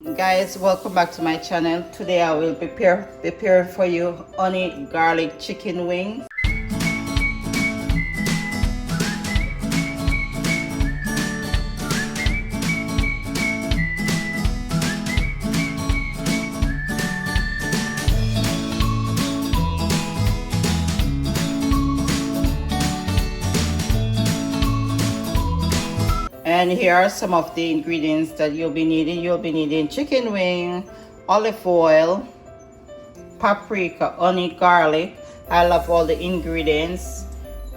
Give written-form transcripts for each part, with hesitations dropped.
Guys, welcome back to my channel. Today I will prepare for you honey garlic chicken wings. And here are some of the ingredients that you'll be needing. You'll be needing chicken wing, olive oil, paprika, honey, garlic. I love all the ingredients.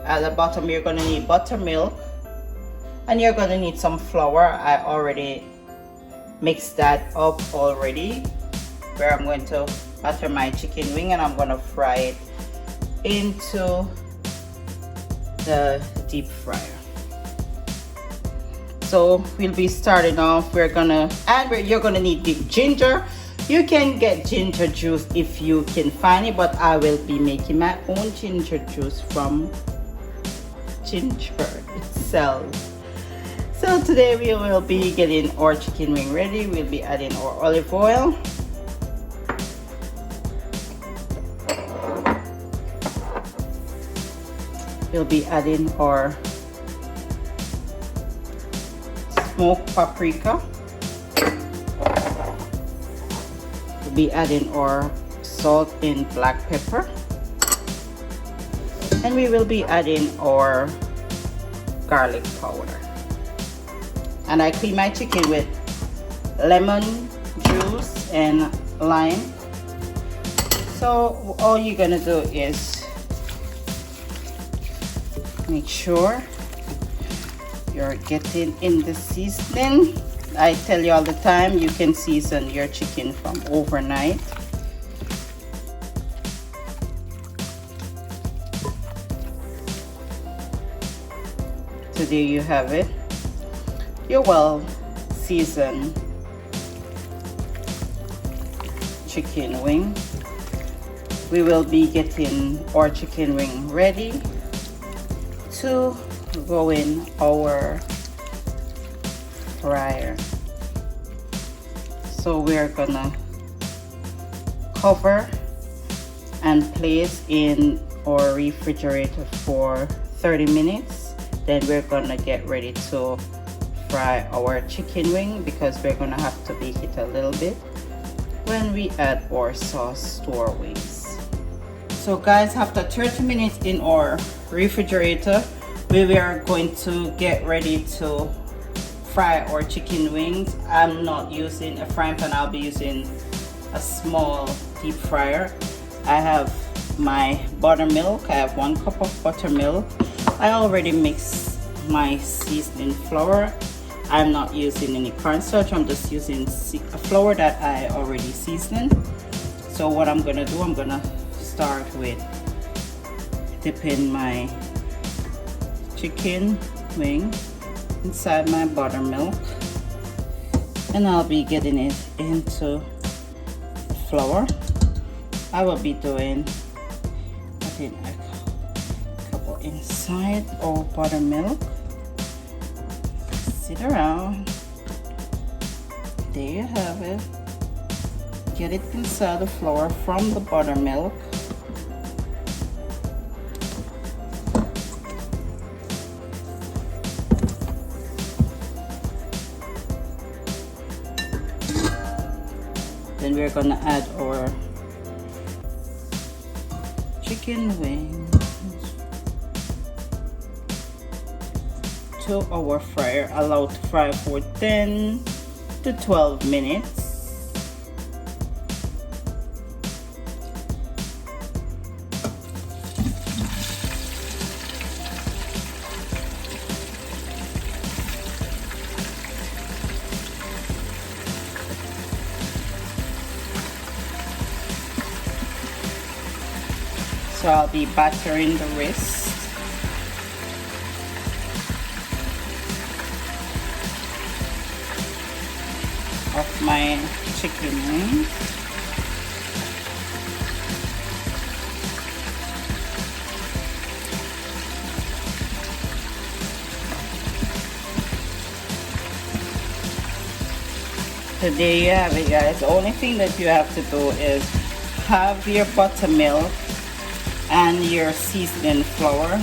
At the bottom you're going to need buttermilk, and you're going to need some flour. I already mixed that up already, where I'm going to butter my chicken wing and I'm going to fry it into the deep fryer. So we'll be starting off. You're gonna need the ginger. You can get ginger juice if you can find it, but I will be making my own ginger juice from ginger itself. So today we will be getting our chicken wing ready. We'll be adding our olive oil, we'll be adding our smoked paprika, we'll be adding our salt and black pepper, and we will be adding our garlic powder. And I clean my chicken with lemon juice and lime. So all you're gonna do is make sure you're getting in the seasoning. I tell you all the time, you can season your chicken from overnight. So there you have it, your well seasoned chicken wing. We will be getting our chicken wing ready to go in our fryer. So we're gonna cover and place in our refrigerator for 30 minutes. Then we're gonna get ready to fry our chicken wing, because we're gonna have to bake it a little bit when we add our sauce to our wings. So guys, after 30 minutes in our refrigerator, we are going to get ready to fry our chicken wings. I'm not using a frying pan, I'll be using a small deep fryer. I have my buttermilk. I have 1 cup of buttermilk. I already mixed my seasoning flour. I'm not using any cornstarch, I'm just using a flour that I already seasoned. So what I'm gonna do, I'm gonna start with dipping my chicken wing inside my buttermilk, and I'll be getting it into the flour. I will be putting a couple inside our buttermilk. Sit around. There you have it. Get it inside the flour from the buttermilk. Then we're gonna add our chicken wings to our fryer. Allow to fry for 10 to 12 minutes. So I'll be battering the wrist. Of my chicken wing. So there you have it, guys. The only thing that you have to do is have your buttermilk and your seasoning flour.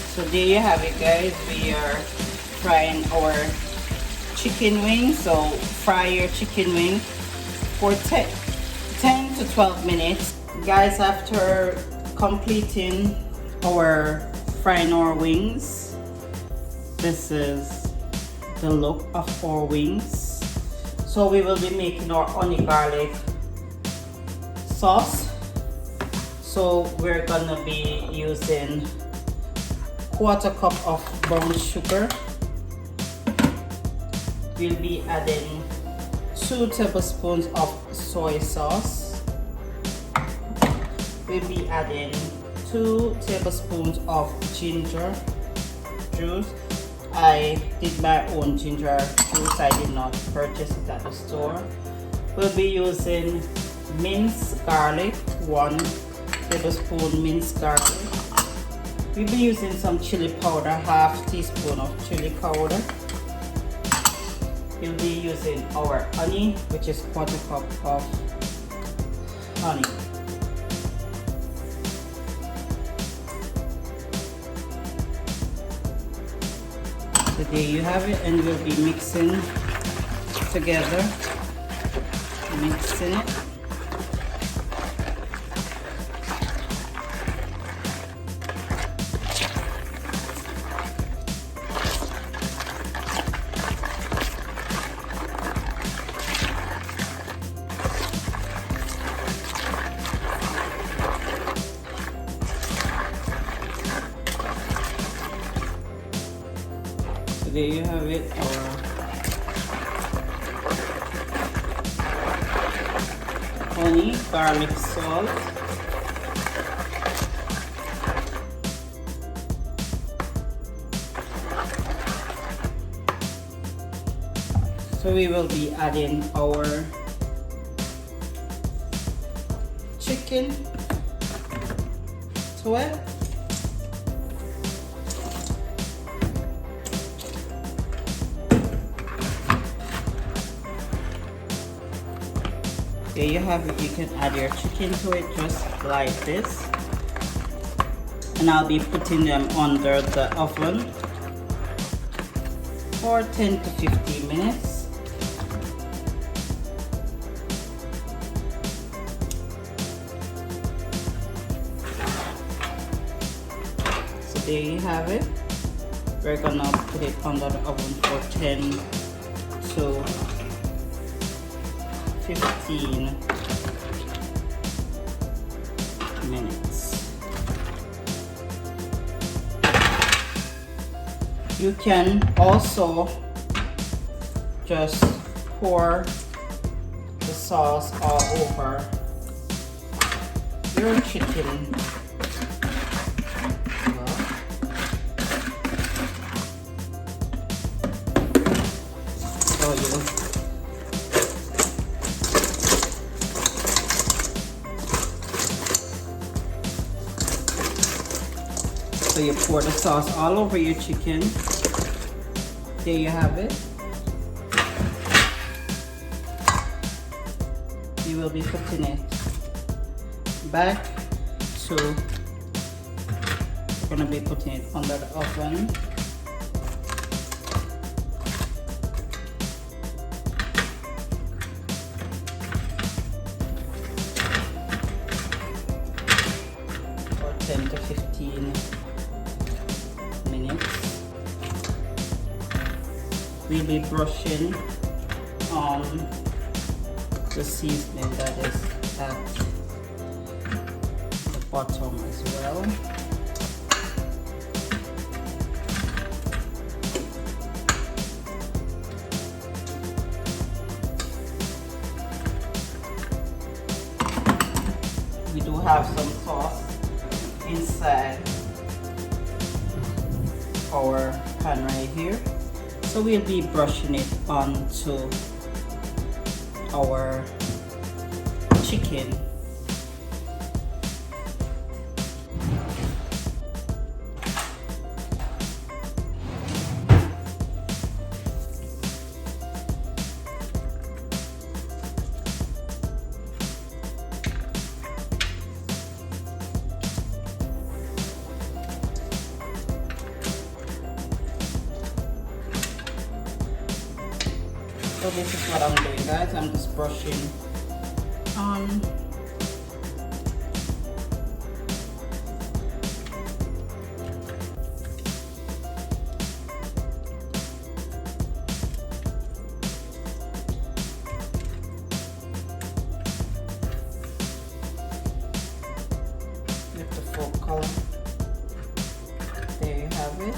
So there you have it, guys. We are frying our chicken wings. So fry your chicken wing for 10 to 12 minutes. Guys, after completing our frying our wings, this is the look of our wings. So we will be making our honey garlic sauce. So we're gonna be using 1/4 cup of brown sugar. We'll be adding 2 tablespoons of soy sauce. We'll be adding 2 tablespoons of ginger juice. I did my own ginger juice. I did not purchase it at the store. We'll be using minced garlic, 1 tablespoon minced garlic. We'll be using some chili powder, 1/2 teaspoon of chili powder. We'll be using our honey, which is 1/4 cup of honey. So there you have it, and we'll be mixing together, mixing it. There you have it, our honey garlic salt. So we will be adding our chicken to it. There you have it. You can add your chicken to it just like this. And I'll be putting them under the oven for 10 to 15 minutes. So there you have it. We're gonna put it under the oven for 10 to 15 minutes. You can also just pour the sauce all over your chicken. So you pour the sauce all over your chicken. There you have it. You will be putting it back to, we're gonna be putting it under the oven. For 10 to 15 minutes. We'll be brushing on the seasoning that is at the bottom as well. We do have some sauce inside our pan right here. So we'll be brushing it onto our chicken. So this is what I'm doing, guys. I'm just brushing on. With the full color. There you have it.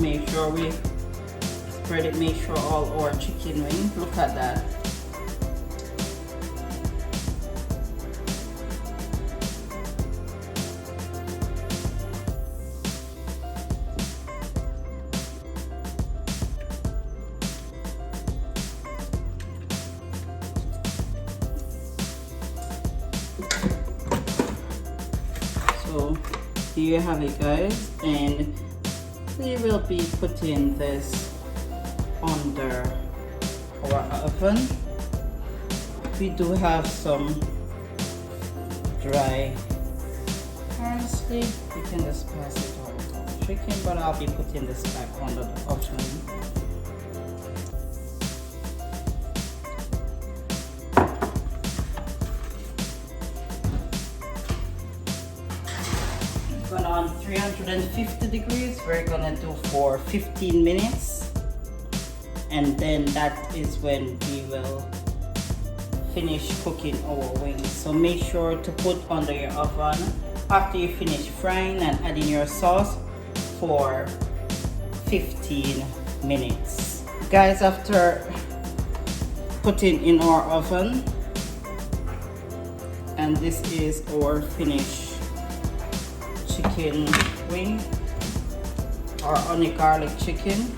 Make sure we spread it, make sure all our chicken wing, look at that. So here you have it, guys, and we will be putting this under our oven. We do have some dry parsley. We can just pass it over the chicken, but I'll be putting this back under the oven. On 350 degrees, we're gonna do for 15 minutes, and then that is when we will finish cooking our wings. So make sure to put under your oven after you finish frying and adding your sauce for 15 minutes. Guys, after putting in our oven, and this is our finished chicken wing or honey garlic chicken.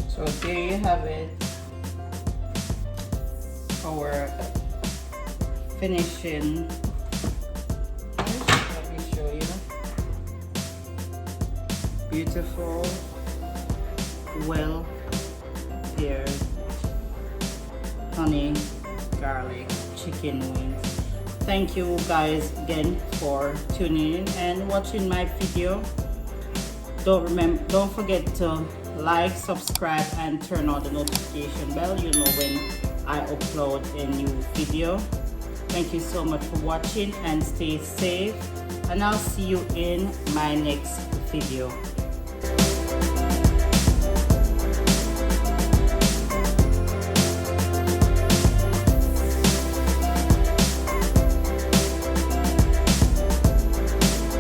So there you have it, our finishing. Let me show you. Beautiful, well prepared honey garlic chicken wings. Thank you guys again for tuning in and watching my video. Don't forget to like, subscribe, and turn on the notification bell. You know when I upload a new video. Thank you so much for watching, and stay safe, and I'll see you in my next video.